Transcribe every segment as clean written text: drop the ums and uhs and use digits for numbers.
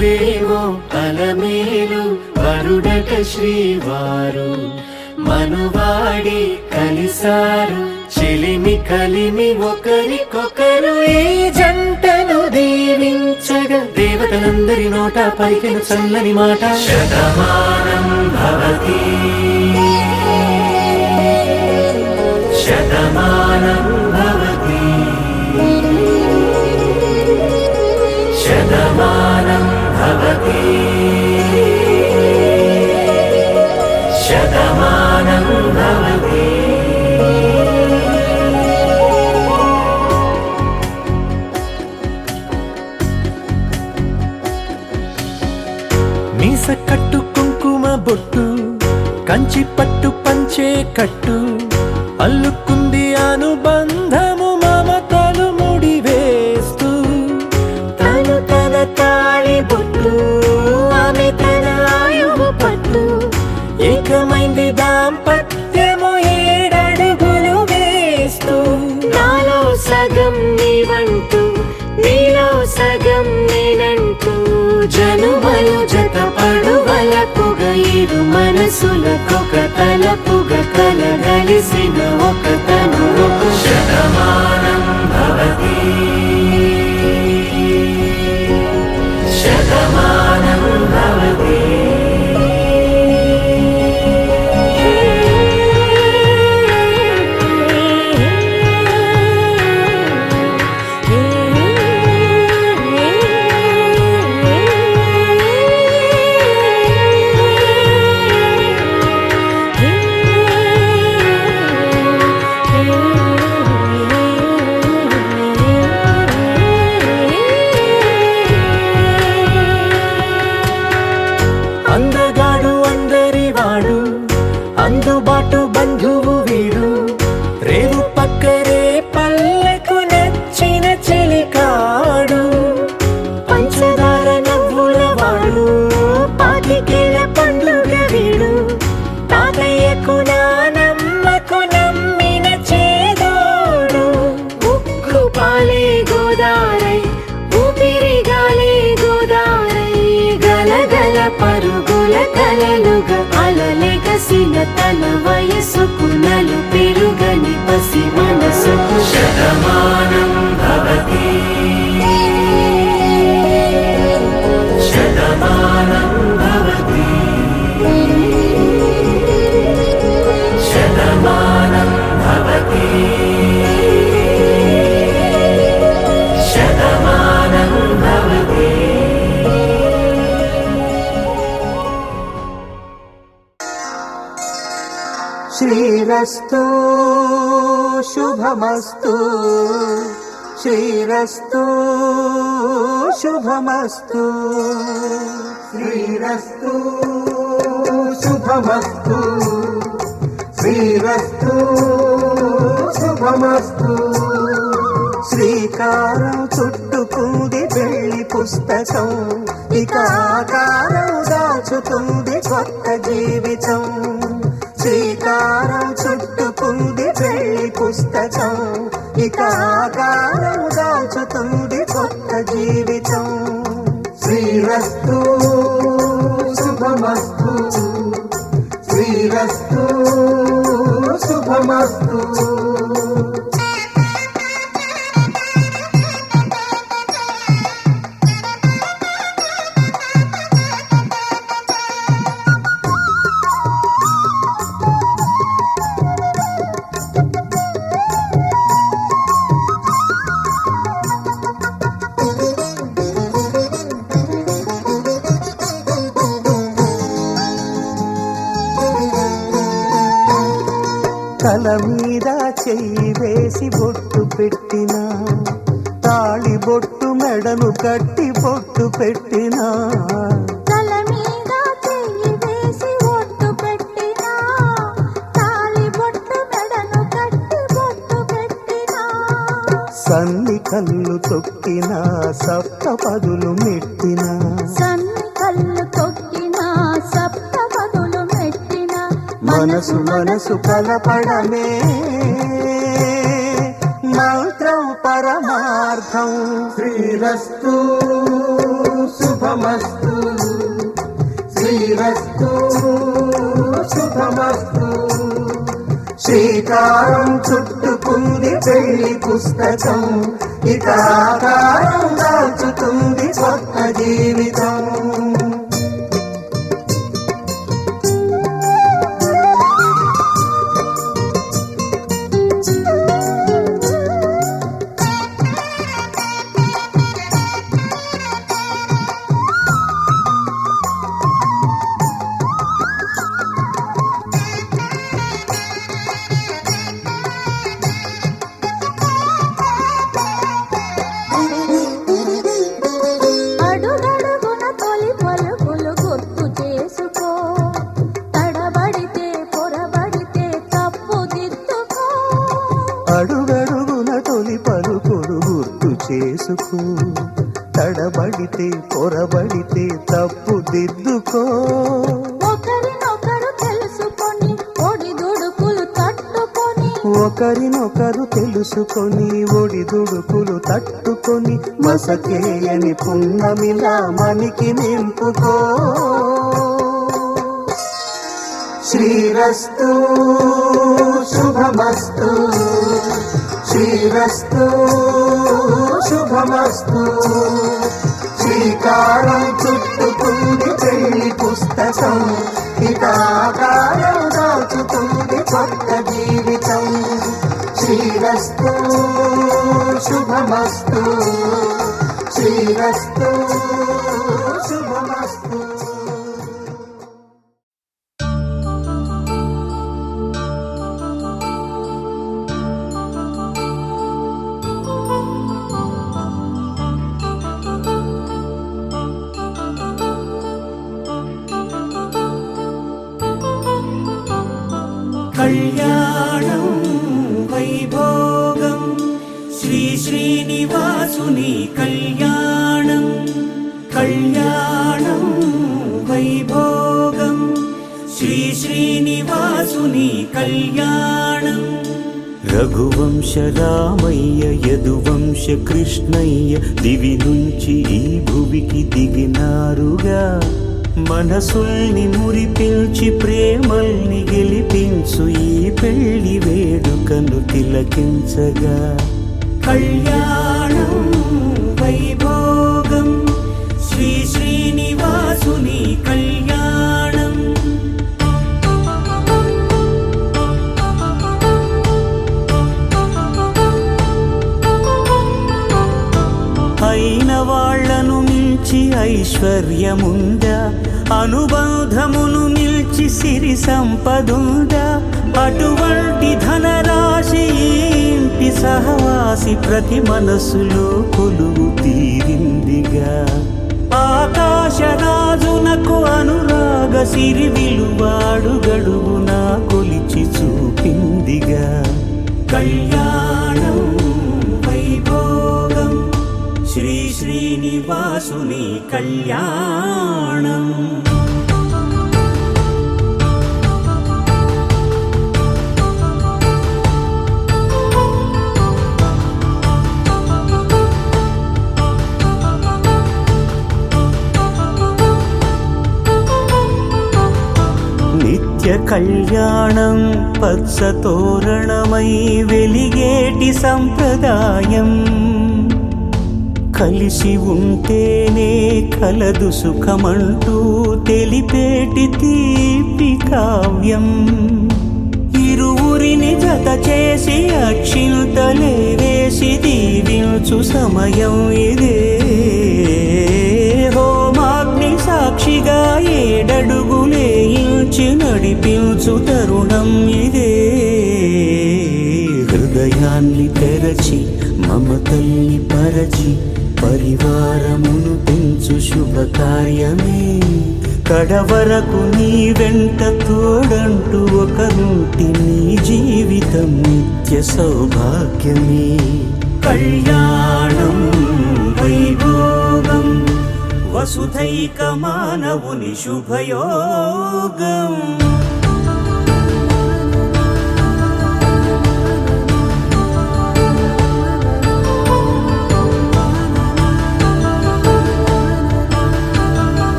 నువ్వేమో అలమేలు వరుడట శ్రీవారు మనువాడి కలిసారు చెలిమి కలిమి ఒకరికొకరు ఈ జంటను దీవించగా దేవతలందరి నోట పలికిన చల్లని మాట శతమానం భవతి శతమానం భవతి శతమానం భవతి శతమానం భవతి. మీస కట్టు కుంకుమ బొట్టు కంచి పట్టు పంచే కట్టు అల్లుకుంది అనుబంధము మమతలు ముడివేస్తూ తను తన తాళి బొట్టు ఆమె తన ఆయువు పట్టు ఏకమైంది దాంపత్యము 7 అడుగులు వేస్తూ నాలో సగం నీవంటూ నీలో సగం నేనంటూ జనుమలు జతపడువలపుగ ఇరు మనసులకొక తలపుగ కలగలిసిన ఒక తను శతమానం భవతి శతమానం భవతి. అందగాడు అందరివాడు అందుబాటు బంధువు వీడు రేవు పక్కరే పల్లెకు నచ్చిన చెలికాడు పంచదార నవ్వుల వాడు పాతికేల పండుగ వీడు తాతయ్యకు నానమ్మకు నమ్మిన చేదోడు ఉక్కు పాలే గోదారై ఊపిరిగాలే గోదారై గలగల పరుగుల కలలుగా అలలెగసిన తన వయసుకు నలు పెరుగని పసి మనసుకు శతమానం భవతి శతమానం భవతి శతమానం భవతి శతమానం భవతి. శ్రీరస్తు శుభమస్తు శ్రీరస్తు శుభమస్తు శ్రీరస్తు శుభమస్తు శ్రీరస్తు శుభమస్తు. శ్రీకారం చుట్టుకుంది వెళ్లి పుస్తకం ఇక ఆకారం దాచుతుంది కొత్త జీవితం శ్రీకారం చుట్టుకుంది వెళ్లి పుస్తకం ఇక ఆకారం దాచుతుంది కొత్త జీవితం శ్రీరస్తు శుభమస్తు శ్రీరస్తు శుభమస్తు. తల మీద చెయ్యి వేసి బొట్టు పెట్టినా తాళి బొట్టు మెడను కట్టి బొట్టు పెట్టినా తల మీద చెయ్యి వేసి బొట్టు పెట్టినా తాళి బొట్టు మెడను కట్టి బొట్టు పెట్టినా సన్ని కళ్ళు తొక్కినా సప్త పదులు మెట్టినా సన్ని కళ్ళు తొక్కినా సప్త పదులు మెట్టినా మనసు మనసు కలపడమే మంత్రం పరమార్థం శ్రీరస్తు శుభ శుభమస్తు శ్రీరస్తు శుభమస్తు. శ్రీకారం చుట్టుకుంది పెళ్లి పుస్తకం, ఇక ఆకారం దాచుతుంది కొత్త జీవితం. అడుగడుగున తొలి పలుకులు గుర్తు చేసుకో, తడబడితే పొరబడితే తప్పుదిద్దుకో. అడుగడుగున తొలి పలుకులు గుర్తు చేసుకో, తడబడితే పొరబడితే తప్పుదిద్దుకో. ఒకరినొకరు తెలుసుకొని ఒడిదుడుకులు తట్టుకొని, ఒకరినొకరు తెలుసుకొని ఒడిదుడుకులు తట్టుకొని, మసకేయని పున్నమిలా మనికి నింపుకో. శ్రీరస్తు శుభమస్తు శ్రీరస్తు శుభమస్తు. శ్రీకారం చుట్టుకుంది పెళ్లి పుస్తకం, ఇక ఆకారం దాచుతుంది కొత్త జీవితం. శ్రీరస్తు శుభమస్తు శ్రీరస్తు శుభమస్తు. కళ్యాణం వైభోగం శ్రీ శ్రీనివాసుని కళ్యాణం. కళ్యాణం వైభోగం శ్రీ శ్రీనివాసుని కళ్యాణం. రఘువంశ రామయ్య యదువంశ కృష్ణయ్య దివి నుంచి ఈ భువికి దిగినారుగా. మనసుల్ని మురిపించి ప్రేమల్ని గెలిపించు ఈ పెళ్లి వేడుకను తిలకించగా. కళ్యాణం వైభోగం శ్రీ శ్రీనివాసుని కళ్యాణం. అయిన వాళ్లను మించి ఐశ్వర్యముందా, అనుబంధమును మిల్చి సిరి సంపదుందా. అటువంటి ధనరాశి ఇంటి సహవాసి ప్రతి మనసులో కొలువు తీరిందిగా. ఆకాశరాజునకు అనురాగ సిరి విలువాడు గడువునా కొలిచి చూపిందిగా. కళ్యాణం వైభోగం శ్రీ శ్రీనివాసుని కళ్యాణం. నిత్య కళ్యాణం పచ్చ తోరణమై వెలిగేటి సంప్రదాయం. కలిసి ఉంటేనే కలదు సుఖమంటూ తెలిపేటి తీపి కావ్యం. ఇరువురిని జత చేసి అక్షింతలే వేసి దీవించు సమయం ఇదే. హోమాగ్ని సాక్షిగా ఏడడుగులే ఇంచి నడిపించు తరుణం ఇదే. హృదయాన్ని తెరచి మమతల్ని పరచి పరివారమును పెంచు శుభకార్యమే. కడవరకు నీ వెంట తోడంటూ ఒకరుంటి నీ జీవితం నిత్య సౌభాగ్యమే. కళ్యాణం వైభోగం వసుధైక మానవుని శుభయోగం.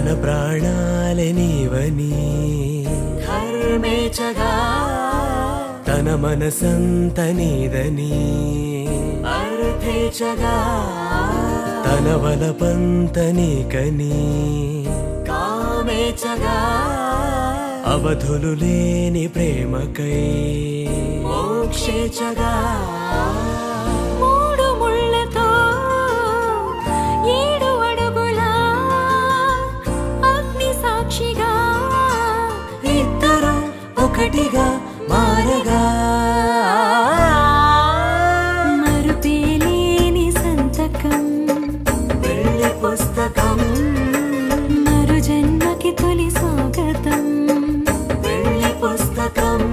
తన ప్రాణాలే నీవని ధర్మేచగా తన మనసంత నీదని అర్థేచగా తన వలపంత నీకని కామేచగా అవధులు లేని ప్రేమకై మోక్షేచగా మూడు ముళ్ళతో 7 అడుగుల అగ్ని సాక్షిగా ఇద్దరు ఒకటిగా మారగా మరుపేలేని సంతకం వెళ్ళి పుస్తకం మరు జన్మకి తొలి స్వాగతం వెళ్ళి పుస్తకం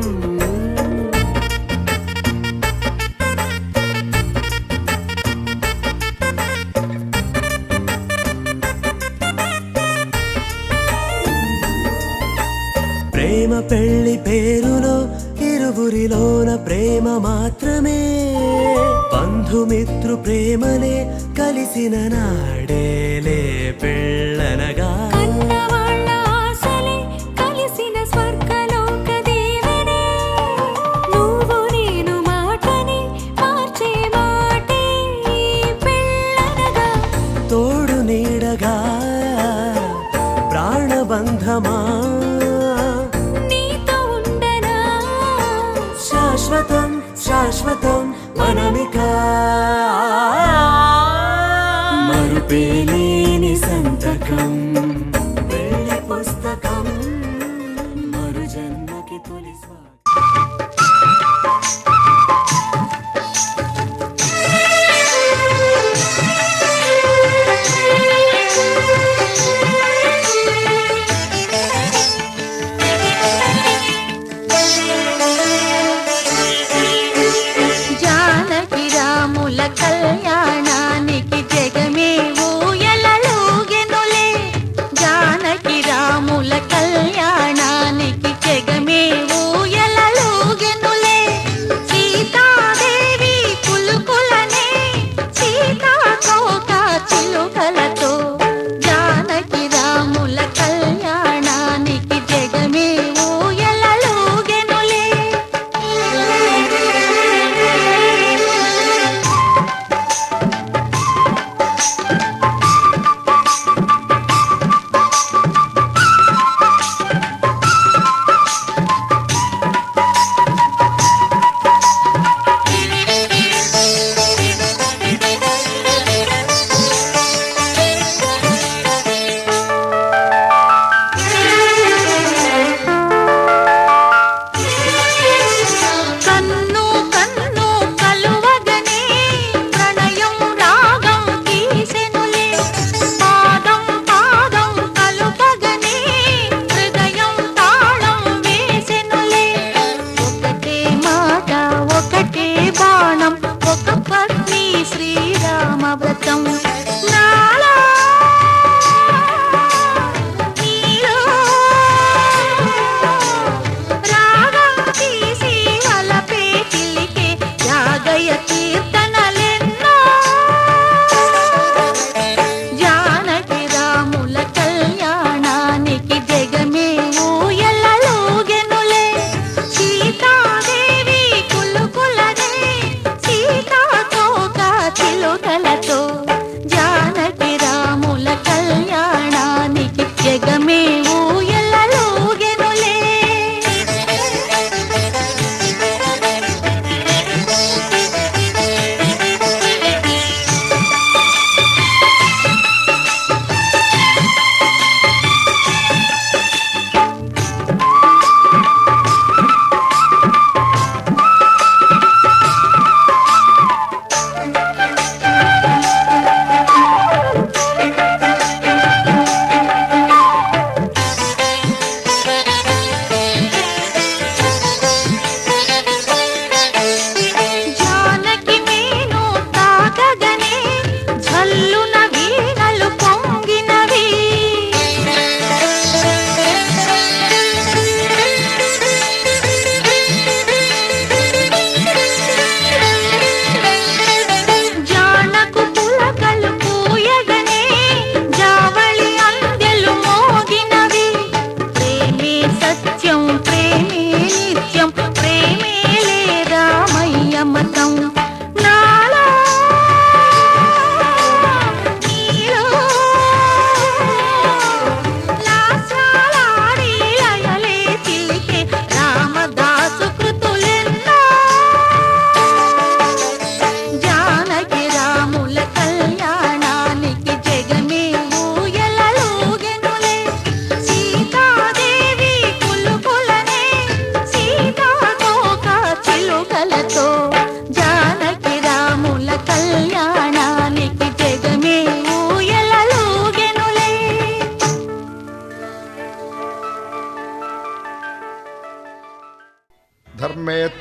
ప్రేమ పెళ్లి పేరులో ఇరువురిలోన ప్రేమ మాత్రమే బంధుమిత్రు ప్రేమలే కలిసిన నాడేలే పెళ్ళనగా కన్నవాళ్ళ ఆశలే కలిసిన స్వర్గలోక దీవెనే నువ్వు నేను మాటని మార్చే మాటే పెళ్ళనగా తోడు నీడగా ప్రాణబంధమా నీతో ఉండనా శాశ్వతం శాశ్వతం మనమిక మరుపేలేని సంతకం వెళ్ళి పుస్తకం మరు జన్మకి తొలి స్వాగతం జానకి రాముల కళ్యాణానికి జగమే ఊయలలుగెనులే జానకి రాముల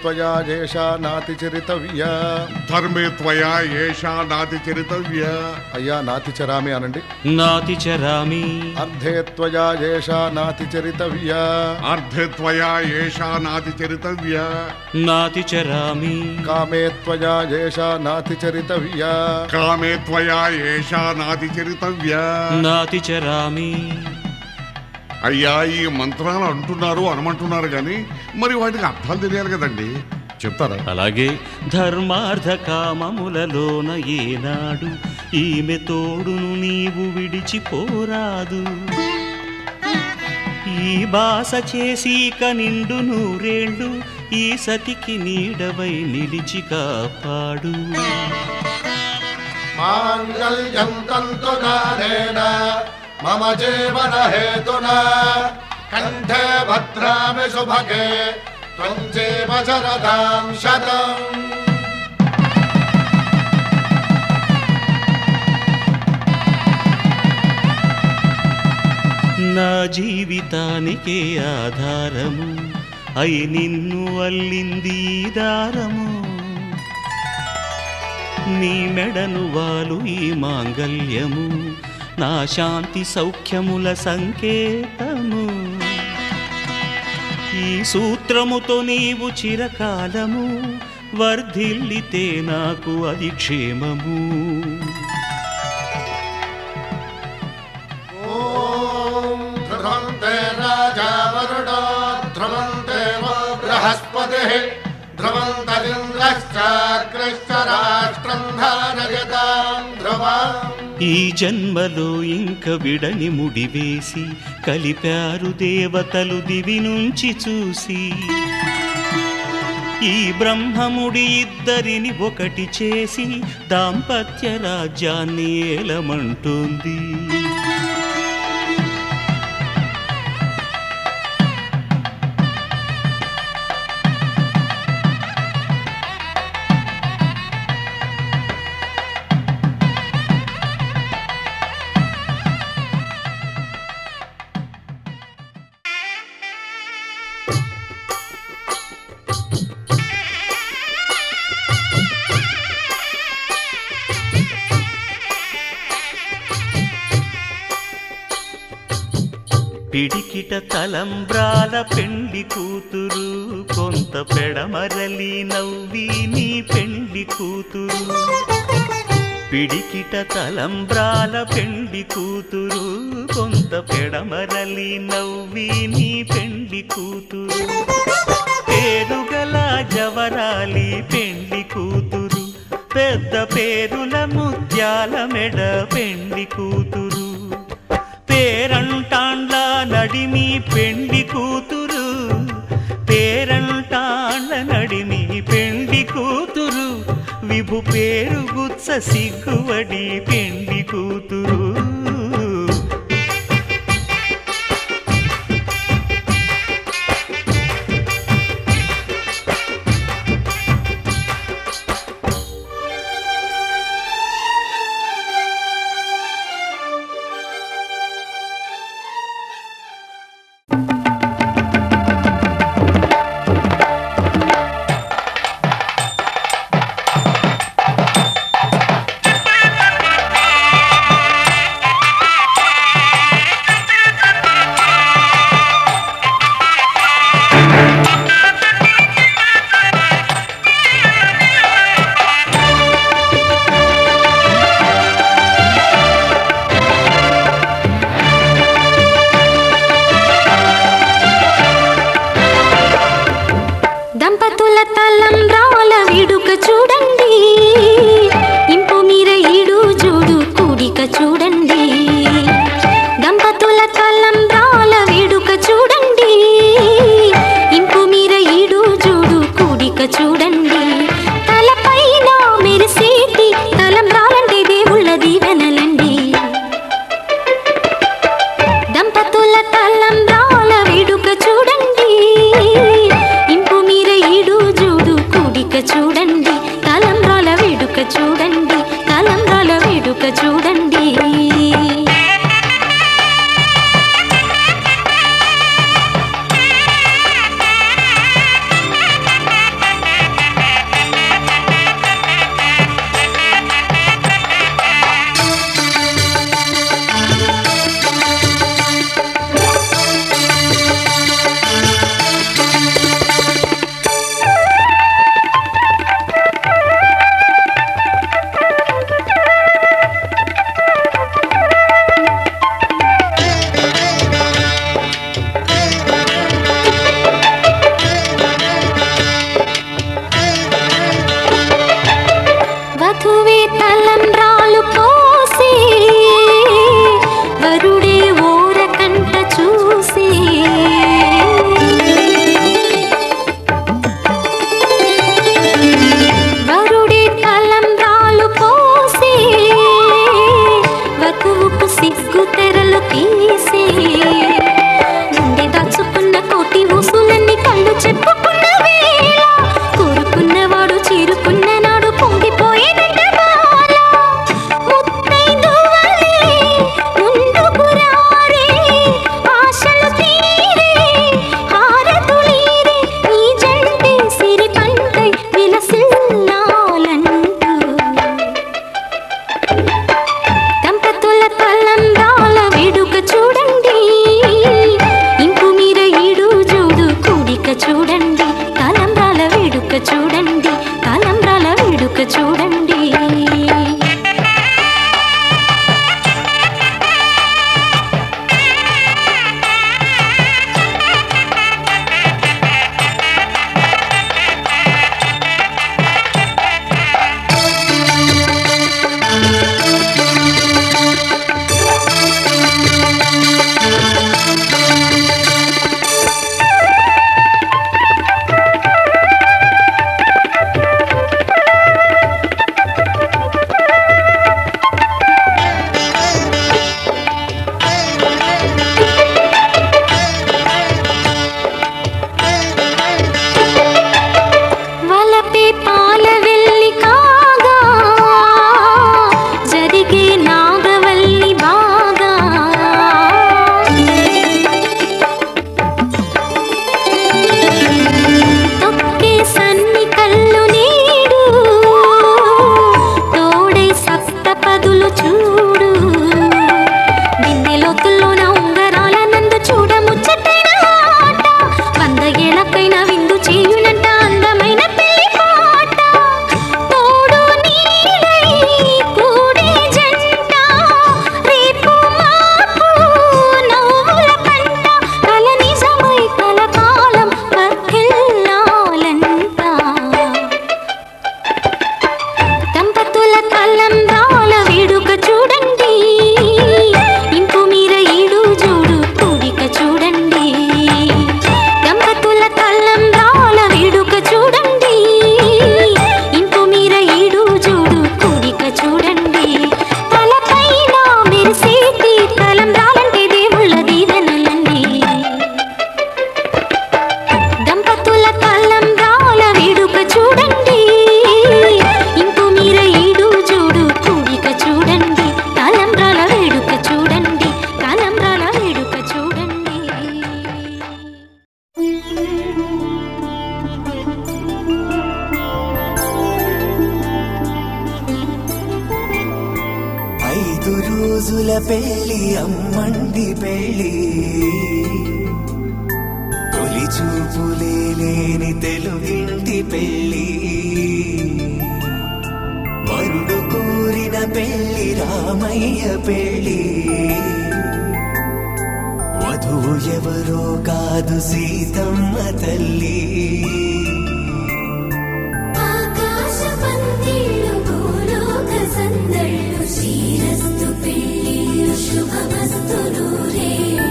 త్వయా ఏషా నాతి చరితవ్య. ధర్మే త్వయా ఏషా నాతి చరితవ్య. అయ్యా నాతి చరామి అనండి. నాతి చరామి. అర్ధే త్వయా ఏషా నాతి చరితవ్య. అర్ధే త్వయా ఏషా నాతి చరితవ్య. నాతి చరామి. కామే త్వయా ఏషా నాతి చరితవ్య. కామే త్వయా ఏషా నాతి చరితవ్య. నాతి చరామి. అయ్యా ఈ మంత్రాలు అంటున్నారు అనమంటున్నారు కానీ మరి వాటికి అర్థాలు తెలియాలి కదండి, చెప్తారా? అలాగే ధర్మార్థ కామములలోన ఏనాడు ఈమె తోడును నీవు విడిచిపోరాదు. ఈ బాస చేసి కనిండు నూరేళ్ళు ఈ సతికి నీడవై నిలిచి కాపాడు. మాంగళ్యం తంతునానేన మమ జీవన హేతునా కంఠే భద్రామి శుభగే త్వం జీవ శరదాం శతం. నా జీవితానికే ఆధారము అయి నిన్ను అల్లింది దారము. నీ మెడను వాలు ఈ మాంగల్యము నా శాంతి సౌఖ్యముల సంకేతము. ఈ సూత్రముతో నీవు చిరకాలము వర్ధిల్లితే నాకు అది క్షేమము. ఓం ధ్రువంతే రాజా వరుణో ధ్రువంతే బృహస్పతిః ధ్రువంతరింద్రశ్చాగ్రశ్చ రాష్ట్రం ధారయతాం ధ్రువం. ఈ జన్మలో ఇంక విడని ముడివేసి కలిపారు దేవతలు దివి నుంచి చూసి. ఈ బ్రహ్మముడి ఇద్దరిని ఒకటి చేసి దాంపత్య రాజ్యాన్ని ఏలమంటుంది. పిడికిట తలంబ్రాల పెండ్లి కూతురు కొంత పెడమరలి నవ్వి నీ పెండ్లి కూతురు. పిడికిట తలంబ్రాల పెండ్లి కూతురు కొంత పెడమరలి నవ్వి నీ పెండ్లి కూతురు. పేరుగల జవరాలి పెండ్లి కూతురు పెద్ద పేరుల ముత్యాల మెడ పెండ్లి కూతురు. పేరంటాండ్ల నడిమి పెండ్లి కూతురు పేరంటాండ్ల నడిమి పెండ్లి కూతురు. విభు పేరు గుత్స సిగ్గువడి పెండ్లి కూతురు. చూడండి తలంబ్రాల వేడుక చూడండి. పెళ్ళి అమ్మండి పెళ్ళి తొలి చూపులే లేని తెలుగింటి పెళ్ళి వరుడు కోరిన పెళ్ళి రామయ్య పెళ్ళి వధువు ఎవరో కాదు సీతమ్మ తల్లి ఆకాశ పందిళ్ళు భూలోక సందళ్ళు శ్రీరస్తు పెళ్ళిళ్ళు శుభమస్తు నూరేళ్ళు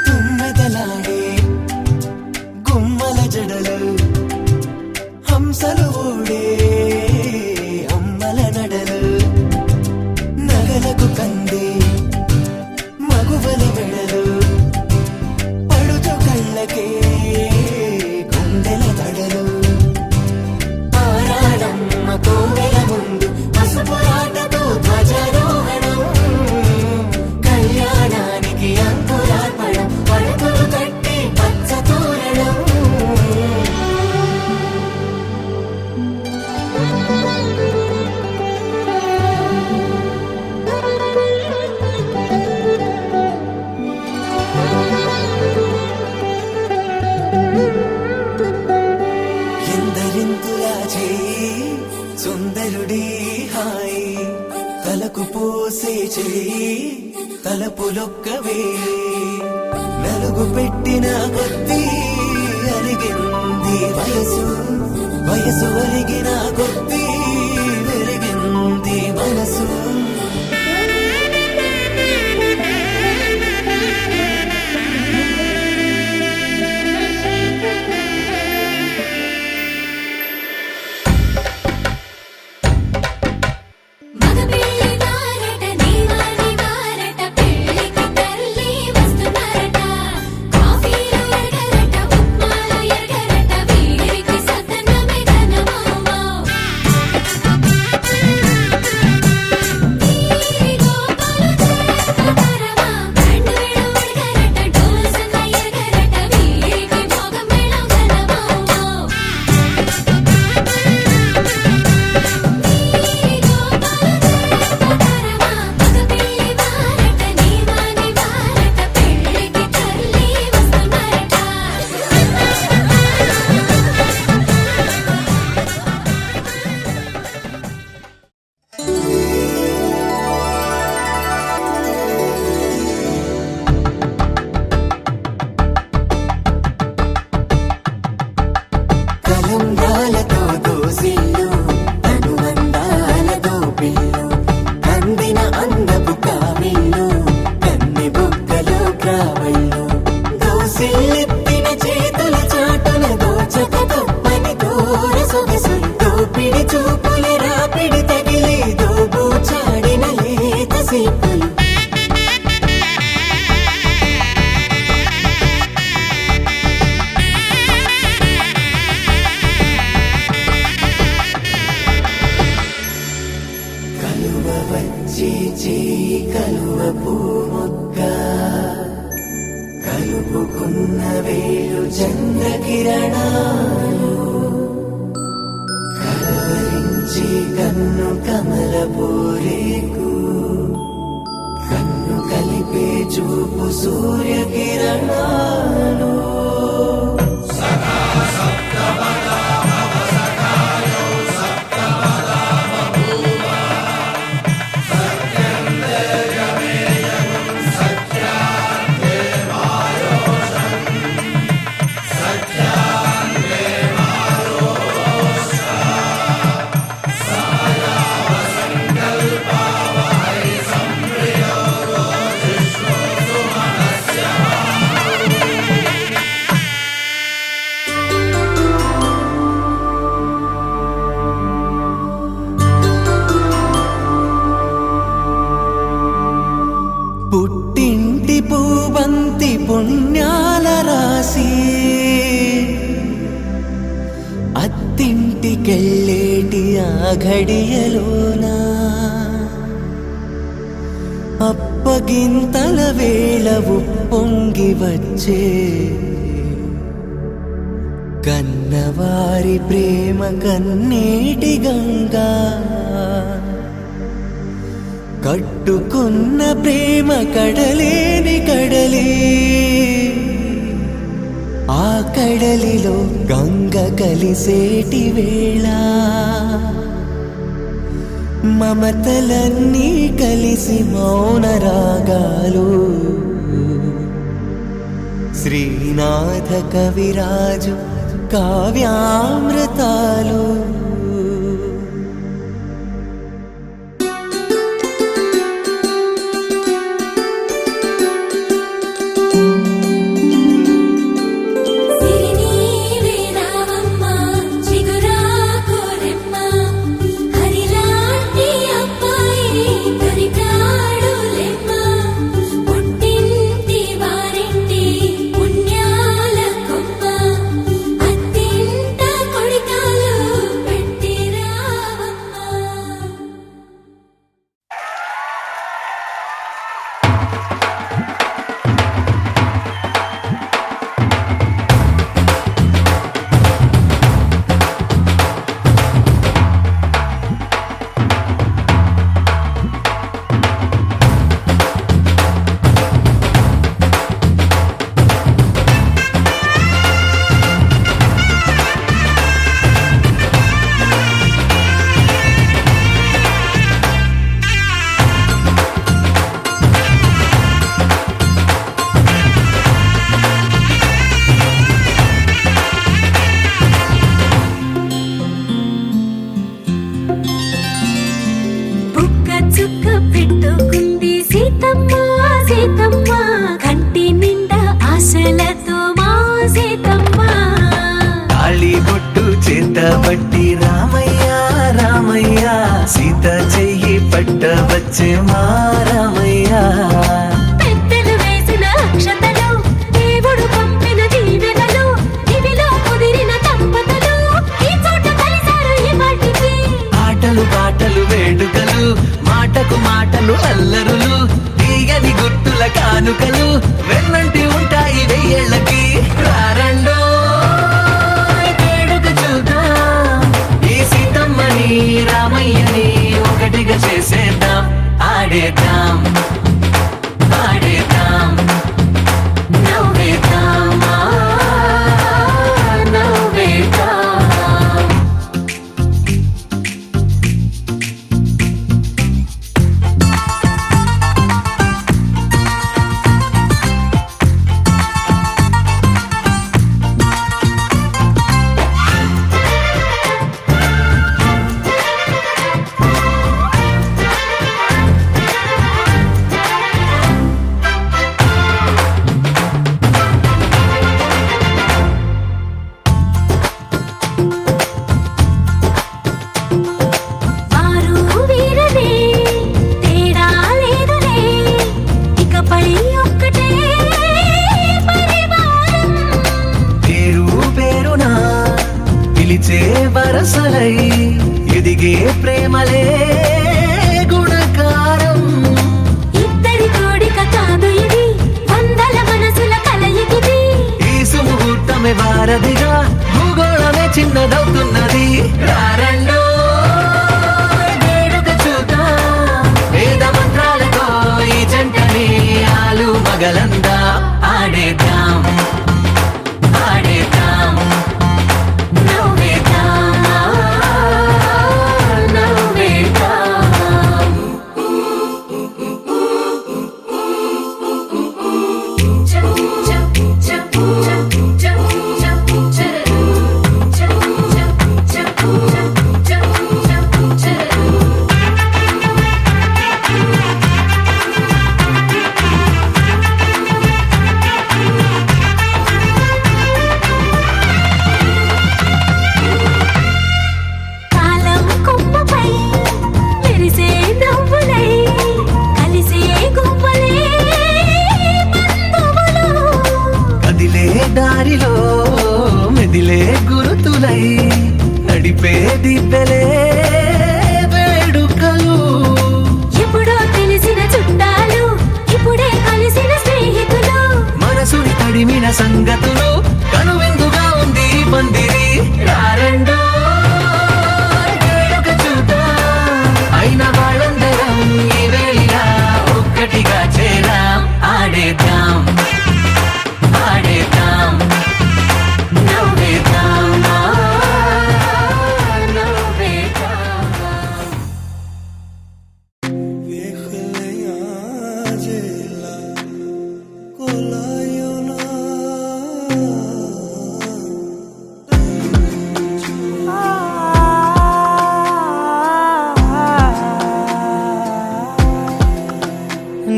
తుమ్మెదలాడే గుమ్మల జడలు హంసలు ఊడే అమ్మల నడలు నగలకు కంది మగువల మెడలు పడుచు కళ్ళకే గుండెల తడలు ఆరాడమ్మ కోవెల ముందు పసుపు రాటతో ధ్వజారోహణం కళ్యాణానికి అంకురార్పణం పడకలు కట్టి పచ్చ తోరణం ఎందరింతులా చేయి సుందరుడి హాయి తలకు పోసే చేయి తలపులొక్కవే నలుగు పెట్టిన కొద్దీ అరిగింది వయసు వయసు అరిగిన కొద్దీ పెరిగింది మనసు మగ పెళ్ళి వారట నీవాని వారట పెళ్ళికి తల్లి వస్తున్నారట కాఫీలు ఎరగరట ఉప్మాలు ఎరగరట వీడికి సతనమే ఘనమౌమౌ తీరి గోపాలు చేస్తరమా బ్యాండ్ వేళ ఎరగరట డోలు సన్న ఎరగరట వీడికి భోగం మేళం ఘనమౌమౌ కలంబ్రాలతో దోసిళ్ళు అనుబంధాలతో పిల్లు అందిన అందపు కావిళ్ళు కన్నె బుగ్గలో గ్రావళ్ళు దోసిళ్ళెత్తిన చేతుల చాటున దోచక తప్పని దూర సొగసులు దోపిడి చూపుల రాపిడి తగిలి దోబూచాడిన లేత సీపులు కలువ వచ్చి చేయి కలువ పూమొక్క కలుపుకున్న వేలు చంద్రకిరణాలు కలవరించి కన్ను కమల పూరేకు కన్ను కలిపే చూపు సూర్యకిరణాలు పుట్టింటి పూబంతి పుణ్యాల రాసి అత్తింటికెళ్ళేటి ఆ ఘడియలోనా అప్పగింతల వేళ ఉప్ప పొంగి వచ్చే కన్నవారి ప్రేమ కన్నీటి గంగా కట్టుకున్న ప్రేమ కడలేని కడలే ఆ కడలిలో గంగ కలిసేటి వేళ మమతలన్నీ కలిసి మౌన రాగాలు శ్రీనాథ కవిరాజు కావ్యామృతాలు సిరినీవే రావమ్మ చిగురాకు రెమ్మ హరిలాంటి అబ్బాయి దొరికాడులెమ్మ పుట్టింటి వారింటి పుణ్యాల కొమ్మ అత్తింట కొడికాలు పెట్టి రావమ్మ. బుక్క చుక్క పెట్టుకుంది సీతమ్మ సీతమ్మ కంటి నిండా ఆశలతో మా సీతమ్మ. తాళి బొట్టు చేతబట్టి రామయ్య రామయ్య సీత చెయ్యి పట్ట వచ్చే మా రామయ్య పెద్దలు వేసిన అక్షతలు దేవుడు పంపిన దీవెనలు ఇవిలో కుదిరిన దంపతులు ఈ చోట కలిసారు ఈ వాటికి. ఆటలు పాటలు వేడుకలు మాటకు మాటలు అల్లరులు తీయని గుర్తుల కానుకలు వెన్నంటి ఉంటాయి వెయ్యేళ్ళకి రారండో వేడుక చూద్దాం ఈ సీతమ్మని రామయ్యని ఒకటిగా చేసేద్దాం ఆడేద్దాం ఆడేద్దాం నవ్వేద్దాం నవ్వేద్దాం. వారు వీరనే తేడా లేదులే ఇకపై ఒక్కటే పరివారం. పేరు పేరునా పిలిచే వరసలై ఎదిగే ప్రేమలే గుణకారం ఇద్దరి కోడిక కాదు ఇది వందల మనసుల కలయికిది. ఈ సుముహూర్తమే వారధిగా భూగోళమే చిన్నదవుతున్నది రారండో వేడుక చూద్దాం వేద మంత్రాలతో ఈ జంటని ఆలు మగలందా ఆడేద్దాం ఆడేద్దాం నవ్వేద్దాం నవ్వేద్దాం. కాలం కొమ్మపై మెరిసే నవ్వులై కలిసే గువ్వలే బంధువులు. కదిలే దారిలో మెదిలే గురుతులై నడిపే దిబ్బెలే వేడుకలు ఎప్పుడో తెలిసిన చుట్టాలు ఇప్పుడే కలిసిన స్నేహితులు కలిమిన సంగతులు కనువిందుగా ఉంది ఈ పందిరి రారండో వేడుక చూద్దాం అయిన వాళ్ళందరం ఈ వేళ ఒక్కటిగా చేరాం ఆడేద్దాం ఆడేద్దాం నవ్వేద్దాం నవ్వేద్దాం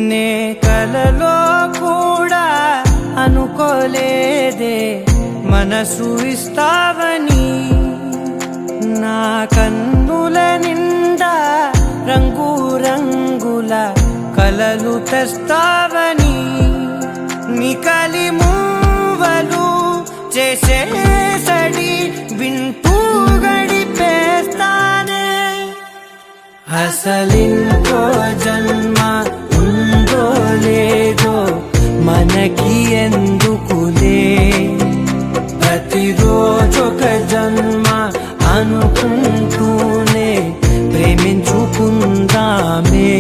నే కలలో కూడా అనుకోలేదే మనసు ఇస్తావని నా కన్నుల నిండా రంగు రంగుల కలలు తెస్తావని నికలి మూవలు చేసేసడి వింటూ గడిపేస్తానే అసలింకో జన్మ ఉందో లేదో మనకి ఎందుకులే ప్రతిరోజొక జన్మ అనుకుంటూనే ప్రేమించుకుందామే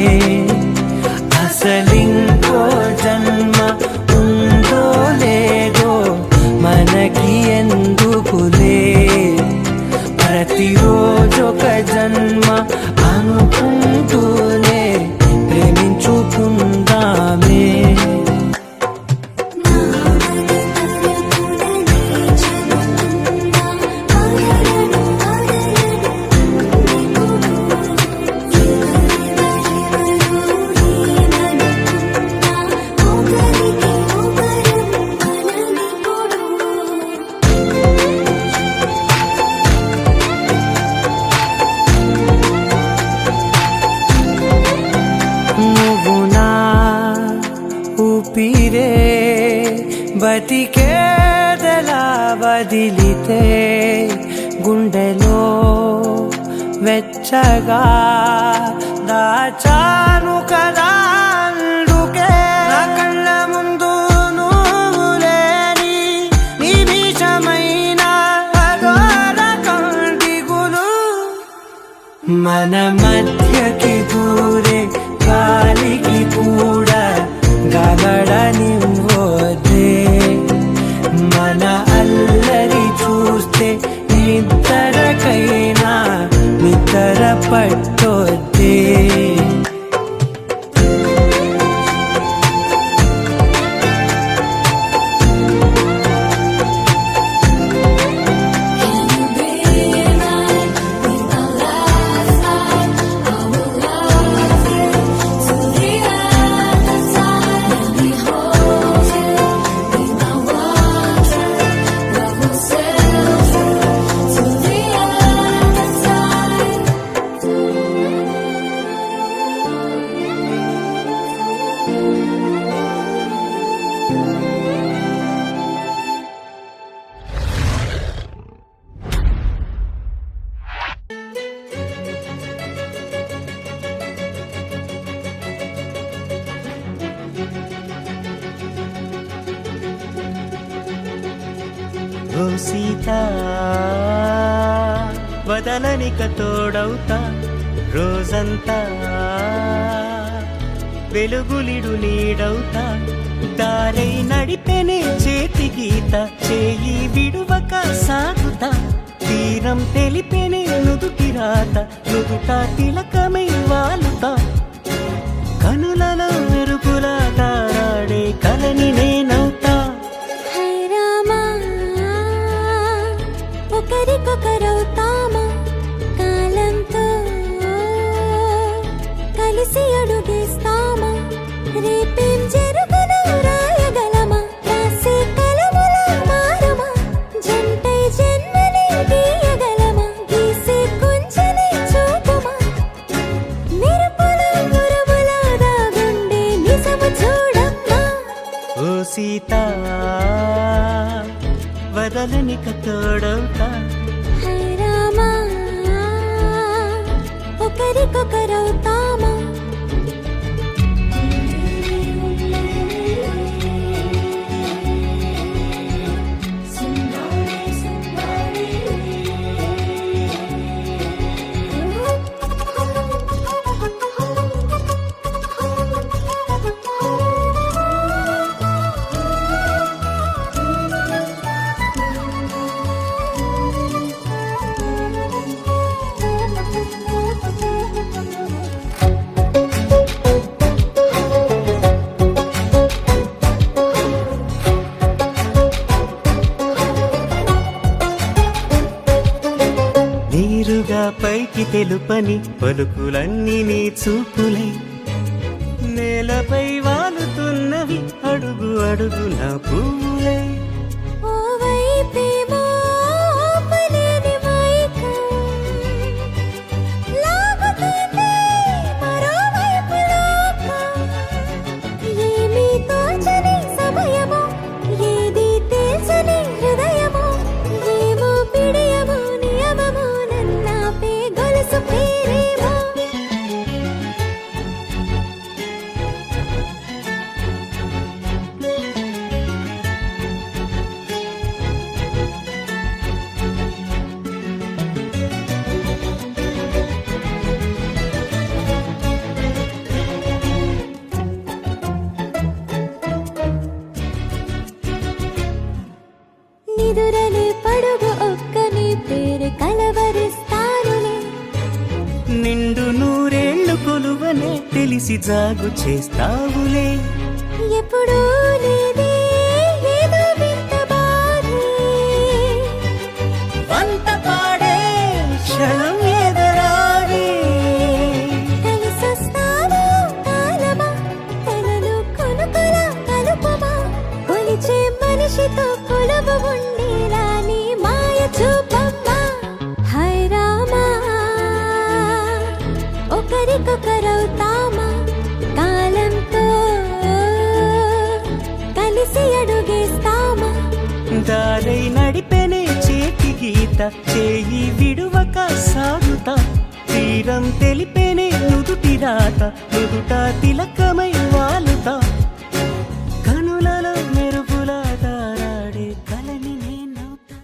అసలింకో జన్మ ఉందో లేదో మనకి ఎందుకులే ప్రతిరోజొక జన్మ అనుకుంటూనే ప్రేమించుకుందామే ఊపిరే బతికేదలా వదిలితే గుండెలో వెచ్చగా దాచాను కదా అందుకే నా కళ్ళ ముందు నువ్వు లేని నిమిషమైన అఘోర కంటిగులు మన మధ్యకి దూరే గాలికి కూడా గగడనివ్వదే మన అల్లరి చూస్తే నిద్రకైనా నిద్ర పట్టొద్దే ఓ సీత వదలనిక తోడవుతా రోజంతా వెలుగులిడు నీడవుతా దారై నడిపెనే చేతి గీత చేయి విడువక సాగుతా తీరం తెలిపెనే నుదుటి రాత నుదుట తిలకమై వాలుతా కనులలో మెరుపులా తారాడే కలని నేనవుతా ఒకరికొకరవుతామా కాలంతో కలిసి అడుగేస్తామా రేపేం జరుగునో రాయగలమా రాసే కలములా మారమా జంటై జన్మని గీయగలమా గీసే కుంచని చూపుమా మెరుపుల మురముల దాగుండే నిజము చూడమ్మా ఓ సీత వదలనిక తోడవుతా హై రామా ఒకరికొకరవుతామా పైకి తెలుపని పలుకులన్నీ నీ చూపులై నేలపై వాలుతున్నవి అడుగు అడుగు నా పువ్వులై ఓ వైపేమో ఆపలేని మైకం లాగుతుంది మరోవైపు లోకం ఏమీ తోచని సమయమో ఏది తేల్చని హృదయమో ఏమో పిడియమో నియమమో నన్నాపే గొలుసు పేరేమో నిదురలే పడుగు ఒక్కని పేరు కలవరిస్తానులే నిండు నూరేళ్లు కొలువనే తెలిసి జాగు చేస్తావులే ఎప్పుడూ లేదే ఏదో వింత బాధే వంత పాడే క్షణం ఎదరాడే కలిసొస్తావో కాలమా తనలో కొనుకొల కలుపమా కొలిచే మనిషితో కొలువు ఉండేలా నీ మాయ చూపమ్మా హై రామా ఒకరికొకరవుతామా కాలంతో కలిసి అడుగేస్తామా దారై నడిపెనే చేతి గీత చేయి విడువక సాగుతా తీరం తెలిపెనే నుదుటి రాత నుదుట తిలకమై వాలుతా కనులలో మెరుపుల దారాడే కలని నేనవుతా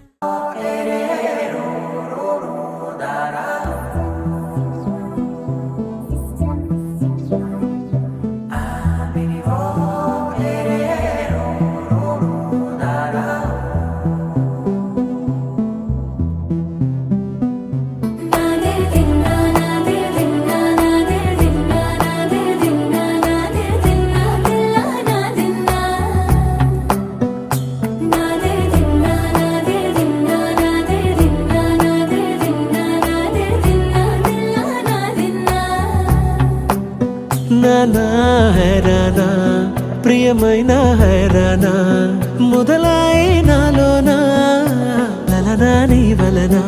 నానా హైరానా ప్రియమైన హైరానా మొదలాయి నాలోనా లలనా నీ వలనా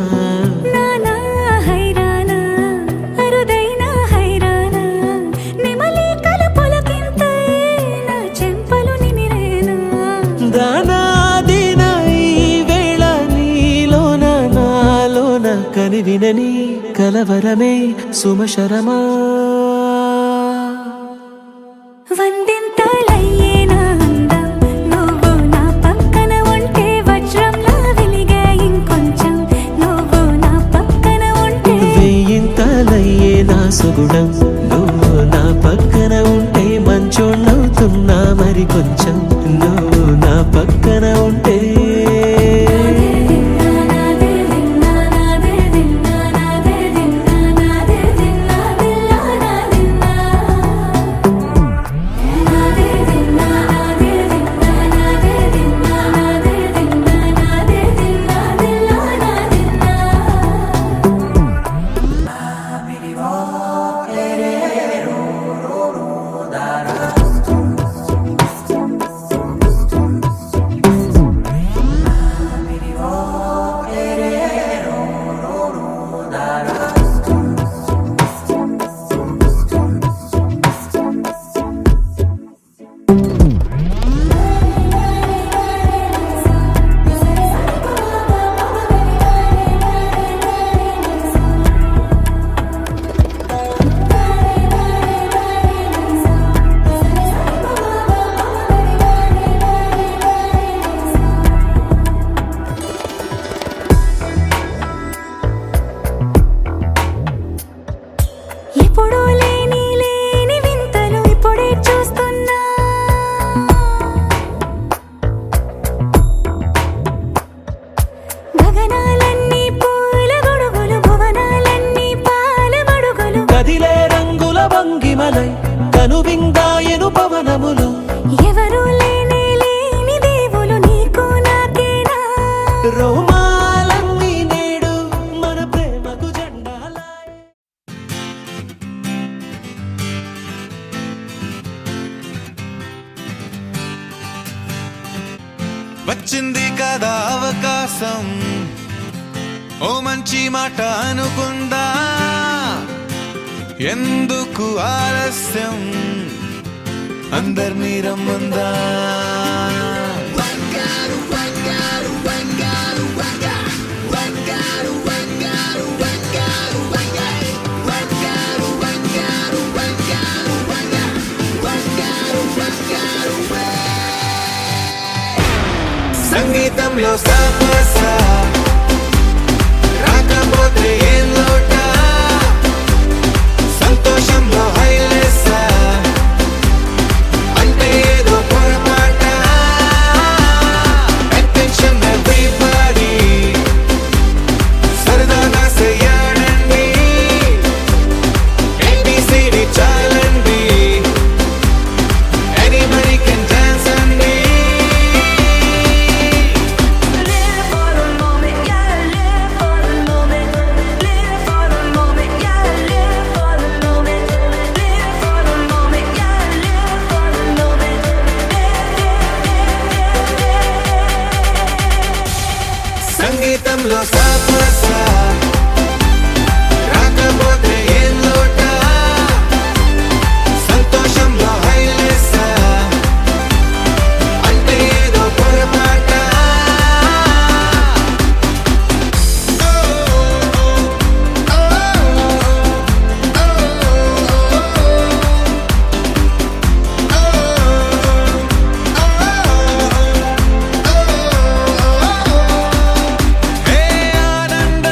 నానా హైరానా అరుదైన హైరానా నెమలి కలుపులకింతై నా చెంపలు నిమిరేనా దానాదిన ఈ వేళ నీలోన నాలోన కనివినని కలవరమే సుమశరమా వందింతలయ్యేనా అందం నువ్వు నా పక్కన ఉంటే వజ్రంలా వెలిగే ఇంకొంచెం నువ్వు నా పక్కన ఉంటే వేయింతలయ్యే నా సుగుణం నువ్వు నా పక్కన ఉంటే మంచోళ్ళవుతున్నా మరి కొంచెం నువ్వు నా పక్కన ఉంటే వచ్చింది కదా అవకాశం, ఓ మంచి మాట అనుకుందా, ఎందుకు ఆలస్యం, అందరినీ రమ్మందా. సంగీతంలో సాపస రాకపోతే ఏం లోట, సంతోషంలో హైలేస అంటే ఏదో పొరపాట. Attention everybody, సరదాగా చెయ్యాడండి, ABCD చాలండి, anybody can dance అండి. Live for the moment, yeah, live for the moment. Live for the moment, yeah, live for the moment. Live for the moment, yeah, live for the moment. సంగీతంలో సాపస రాకపోతే ఏం లోట, సంతోషంలో హైలేస అంటే ఏదో పొరపాట. హే ఆనంద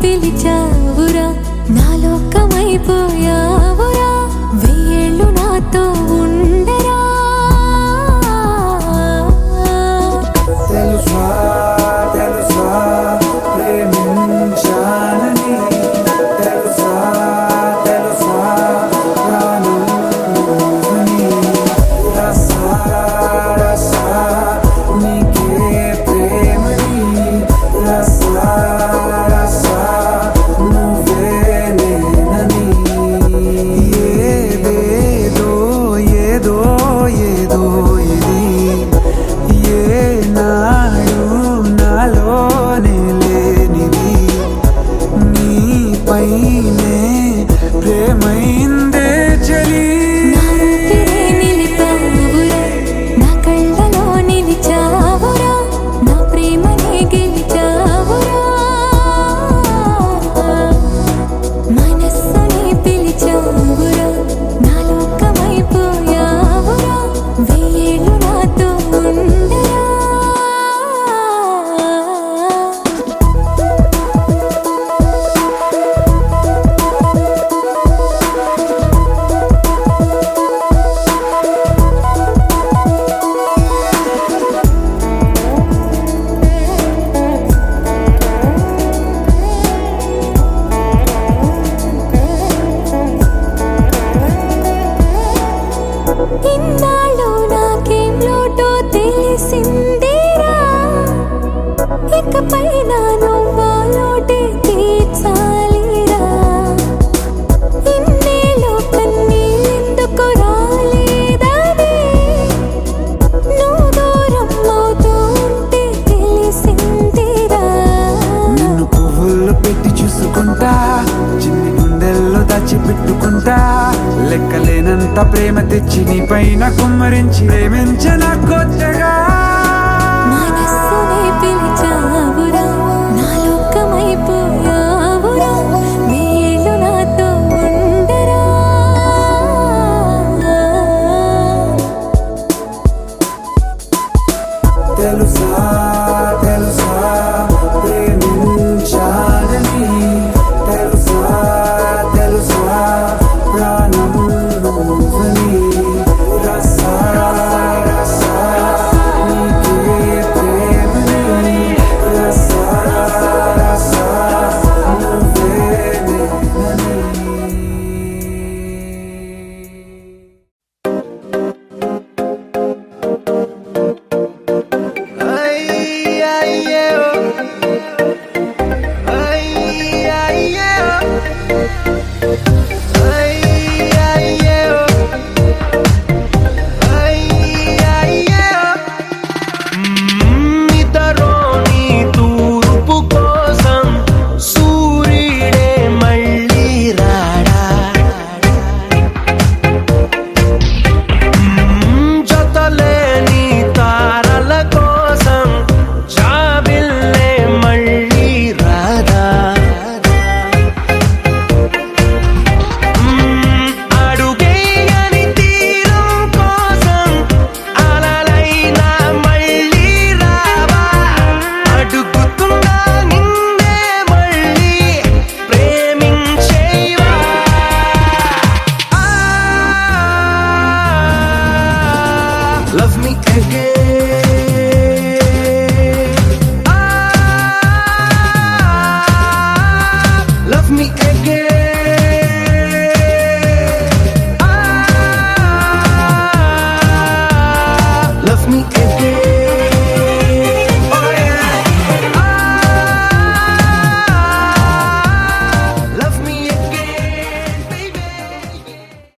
పిలిచావురా నా లోకమైపోయావురా వెయ్యేళ్ళు నాతో ఉండరా తెలుసా తెలుసా ప్రేమించానని తెలుసా తెలుసా ప్రాణం నువ్వని రసా రసా నీకే ప్రేమని రసా రసా నువ్వే నేనని ఏదేదో ఏదో ఏదో ఇది ఏనాడు నాలోనే లేనిది నీపైనే ప్రేమైందే చలి నా ఊపిరే నిలిపావురా నా కళ్ళలో నిలిచావురా నా ప్రేమనే గెలిచావురా మనస్సుని పిలిచావురా నా లోకమైపోయావురా వెయ్యేళ్ళు నాతో ఉండరా ఇన్నాళ్ళు నాకేం లోటో తెలిసిందిరా ఇకపై నా నువ్వా లోటే తీర్చాలిరా ఇన్నేళ్ళు కన్నీళ్ళెందుకు రాలేదని నువ్వు దూరం అవుతూ ఉంటే తెలిసిందిరా నిన్ను పువ్వుల్లో పెట్టి చూసుకుంటా చిన్ని గుండెల్లో దాచిపెట్టుకుంటా లెక్కలేనంత ప్రేమ తెచ్చి నీ పైన కుమ్మరించి ప్రేమించిన కొత్తగా మనస్సునే పిలిచావురా నా లోకమైపోయావురా వెయ్యేళ్ళు నాతో ఉండరా తెలుసా తెలుసా ప్రేమించాలని తెలుసా తెలుసా ప్రాణం నువ్వని రసా రసా నీకే ప్రేమని రసా రసా నువ్వే నేనని నిద్రలోని తూర్పు కోసం సూర్యుడే మళ్ళీ రాడా జతలేని తారల కోసం జాబిల్లే మళ్ళీ రాదా అడుగేయని తీరం కోసం అలలైనా మళ్ళీ రావా అడుగుతున్నా నిన్నే మళ్ళీ ప్రేమించేవా love me love me again. Love me again.